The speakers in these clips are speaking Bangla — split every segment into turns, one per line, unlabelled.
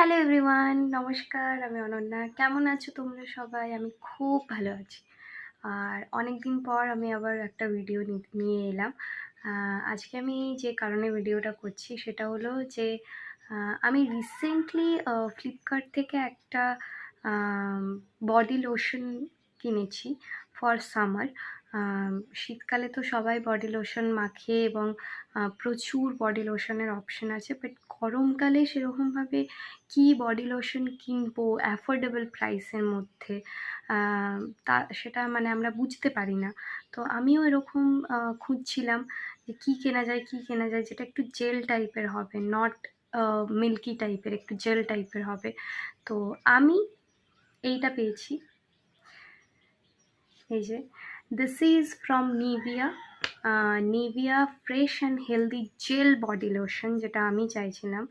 হ্যালো এভরিওয়ান, নমস্কার। আমি অনন্যা। কেমন আছো তোমরা সবাই? আমি খুব ভালো আছি। আর অনেক দিন পর আমি আবার একটা ভিডিও নিয়ে এলাম। আজকে আমি যে কারণে ভিডিওটা করছি সেটা হলো যে আমি রিসেন্টলি ফ্লিপকার্ট থেকে একটা বডি লোশন কিনেছি ফর সামার। শীতকালে তো সবাই বডি লোশন মাখে এবং প্রচুর বডি লোশনের অপশন আছে, বাট গরমকালে সেরকমভাবে কি বডি লোশন কিনবো অ্যাফোর্ডেবল প্রাইসের মধ্যে, তা সেটা মানে আমরা বুঝতে পারি না। তো আমিও এরকম খুঁজছিলাম যে কী কেনা যায় কী কেনা যায় যেটা একটু জেল টাইপের হবে, নট মিল্কি টাইপের, একটু জেল টাইপের হবে। তো আমি এইটা পেয়েছি, এই যে this is from Nivea, Nivea fresh and healthy jail body lotion, যেটা আমি চাইছিলাম।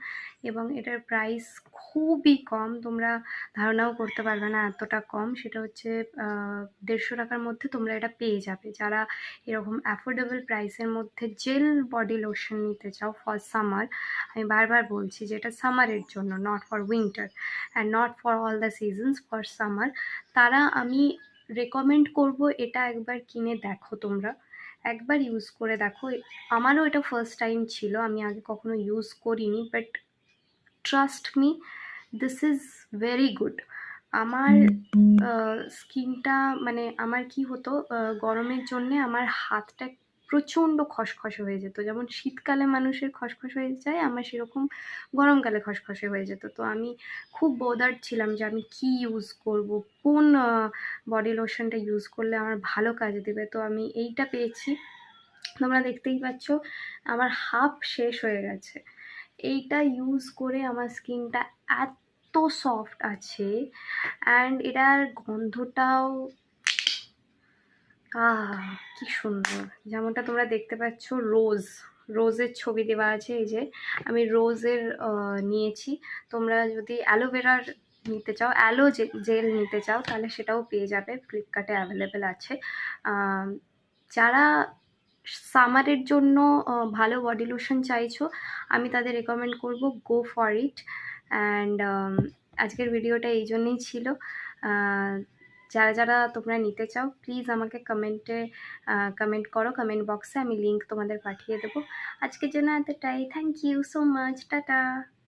এবং এটার প্রাইস খুবই কম, তোমরা ধারণাও করতে পারবে না এতটা কম। সেটা হচ্ছে 150 টাকার মধ্যে তোমরা এটা পেয়ে যাবে। যারা এরকম অ্যাফোর্ডেবল প্রাইসের মধ্যে জেল বডি লোশন নিতে চাও ফর সামার, আমি বারবার বলছি যে এটা সামারের জন্য, not for winter and not for all the seasons, for summer, তারা আমি রেকমেন্ড করব এটা একবার কিনে দেখো। তোমরা একবার ইউজ করে দেখো। আমারও এটা ফার্স্ট টাইম ছিল, আমি আগে কখনো ইউজ করিনি, but trust me, this is very good. আমার স্কিনটা মানে আমার কি হতো, গরমের জন্যে আমার হাতটা প্রচণ্ড খসখসে হয়ে যেত। যেমন শীতকালে মানুষের খসখসে হয়ে যায়, আমার সেরকম গরমকালে খসখসে হয়ে যেত। তো আমি খুব বোদার্ড ছিলাম যে আমি কি ইউজ করব, কোন বডি লোশনটা ইউজ করলে আমার ভালো কাজ দেবে। তো আমি এইটা পেয়েছি, তোমরা দেখতেই পাচ্ছ আমার হাফ শেষ হয়ে গেছে। এইটা ইউজ করে আমার স্কিনটা এত সফট আছে, অ্যান্ড এটার গন্ধটাও কি সুন্দর। যেমনটা তোমরা দেখতে পাচ্ছ, রোজের ছবি দেওয়া আছে। এই যে আমি রোজের নিয়েছি। তোমরা যদি অ্যালোভেরার নিতে চাও, জেল নিতে চাও, তাহলে সেটাও পেয়ে যাবে, ফ্লিপকার্টে অ্যাভেলেবেল আছে। যারা সামারের জন্য ভালো বডি লোশন চাইছো, আমি তাদের রেকমেন্ড করব, গো ফর ইট। অ্যান্ড আজকের ভিডিওটা এই জন্যই ছিল। যারা যারা তোমরা নিতে চাও প্লিজ আমাকে কমেন্ট করো, কমেন্ট বক্সে আমি লিঙ্ক তোমাদের পাঠিয়ে দেবো। আজকের জন্য এতটাই। Thank you so much, tata.